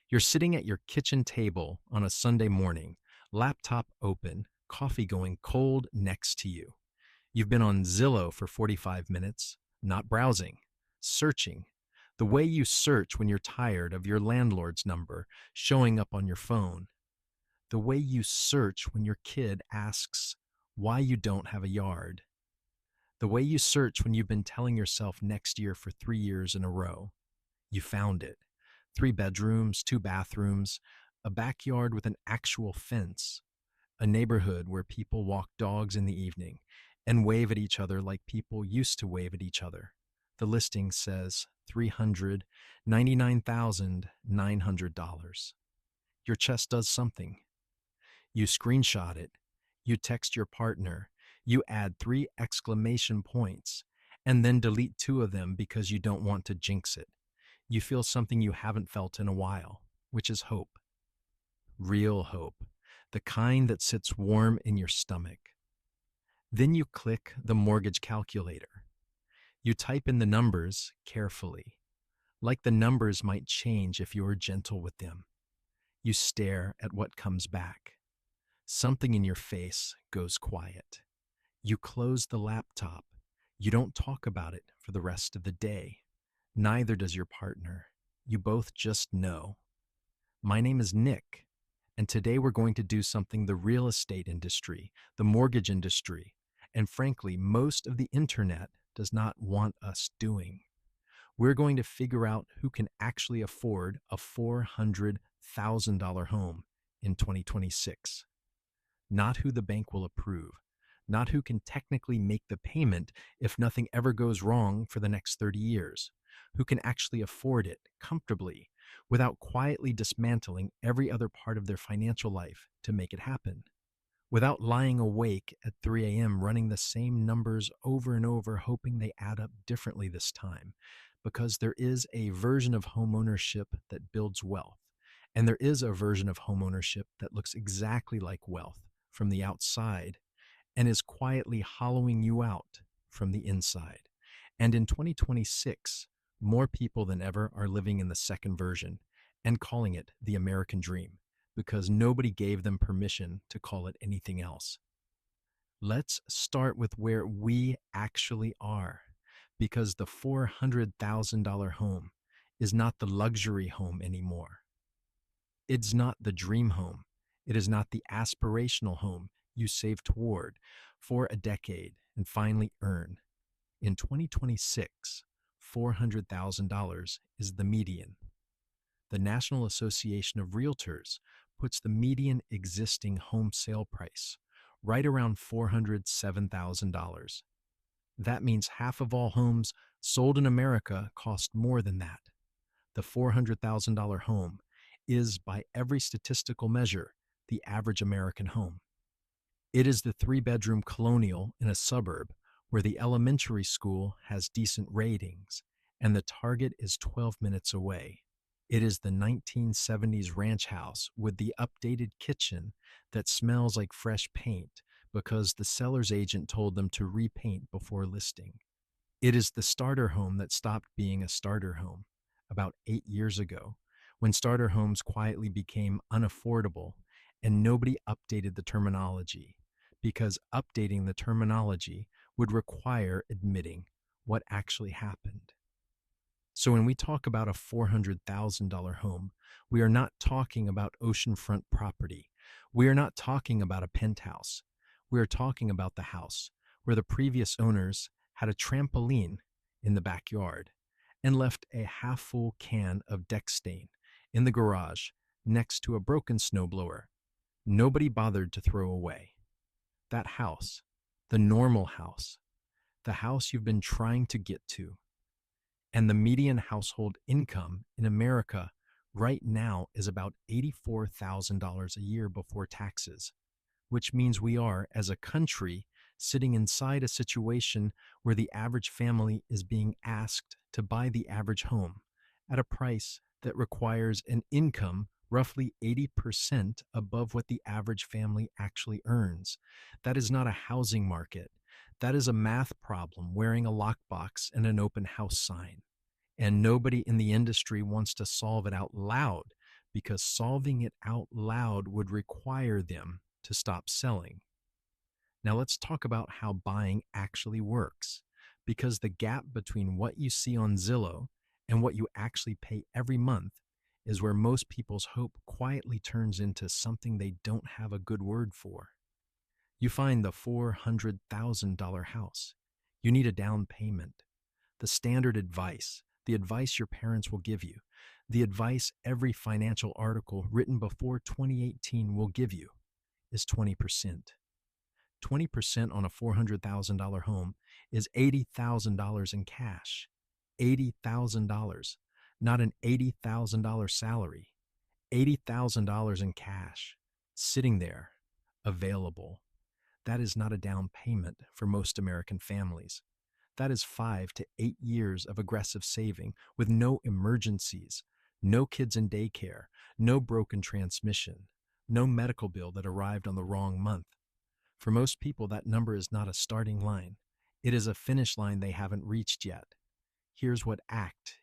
You're sitting at your kitchen table on a Sunday morning, laptop open, coffee going cold next to you. You've been on Zillow for 45 minutes, not browsing, searching. The way you search when you're tired of your landlord's number showing up on your phone. The way you search when your kid asks why you don't have a yard. The way you search when you've been telling yourself next year for 3 years in a row. You found it. 3 bedrooms, 2 bathrooms, a backyard with an actual fence, a neighborhood where people walk dogs in the evening and wave at each other like people used to wave at each other. The listing says $399,900. Your chest does something. You screenshot it. You text your partner. You add 3 exclamation points and then delete 2 of them because you don't want to jinx it. You feel something you haven't felt in a while, which is hope. Real hope. The kind that sits warm in your stomach. Then you click the mortgage calculator. You type in the numbers carefully, like the numbers might change if you were gentle with them. You stare at what comes back. Something in your face goes quiet. You close the laptop. You don't talk about it for the rest of the day. Neither does your partner. You both just know. My name is Nick, and today we're going to do something the real estate industry, the mortgage industry, and frankly, most of the internet does not want us doing. We're going to figure out who can actually afford a $400,000 home in 2026. Not who the bank will approve, not who can technically make the payment if nothing ever goes wrong for the next 30 years, who can actually afford it comfortably without quietly dismantling every other part of their financial life to make it happen, without lying awake at 3 a.m. running the same numbers over and over, hoping they add up differently this time, because there is a version of homeownership that builds wealth, and there is a version of homeownership that looks exactly like wealth from the outside and is quietly hollowing you out from the inside. And in 2026, more people than ever are living in the second version and calling it the American dream because nobody gave them permission to call it anything else. Let's start with where we actually are, because the $400,000 home is not the luxury home anymore. It's not the dream home. It is not the aspirational home you save toward for a decade and finally earn. In 2026, $400,000 is the median. The National Association of Realtors puts the median existing home sale price right around $407,000. That means half of all homes sold in America cost more than that. The $400,000 home is, by every statistical measure, the average American home. It is the 3-bedroom colonial in a suburb where the elementary school has decent ratings and the Target is 12 minutes away. It is the 1970s ranch house with the updated kitchen that smells like fresh paint because the seller's agent told them to repaint before listing. It is the starter home that stopped being a starter home about 8 years ago, when starter homes quietly became unaffordable and nobody updated the terminology, because updating the terminology would require admitting what actually happened. So when we talk about a $400,000 home, we are not talking about oceanfront property. We are not talking about a penthouse. We are talking about the house where the previous owners had a trampoline in the backyard and left a half-full can of deck stain in the garage next to a broken snowblower nobody bothered to throw away. That house, the normal house, the house you've been trying to get to, and the median household income in America right now is about $84,000 a year before taxes, which means we are, as a country, sitting inside a situation where the average family is being asked to buy the average home at a price that requires an income roughly 80% above what the average family actually earns. That is not a housing market. That is a math problem wearing a lockbox and an open house sign. And nobody in the industry wants to solve it out loud because solving it out loud would require them to stop selling. Now let's talk about how buying actually works, because the gap between what you see on Zillow and what you actually pay every month is where most people's hope quietly turns into something they don't have a good word for. You find the $400,000 house. You need a down payment. The standard advice, the advice your parents will give you, the advice every financial article written before 2018 will give you is 20%. 20% on a $400,000 home is $80,000 in cash. $80,000, not an $80,000 salary. $80,000 in cash, sitting there, available. That is not a down payment for most American families. That is 5 to 8 years of aggressive saving with no emergencies, no kids in daycare, no broken transmission, no medical bill that arrived on the wrong month. For most people, that number is not a starting line. It is a finish line they haven't reached yet. Here's what ACT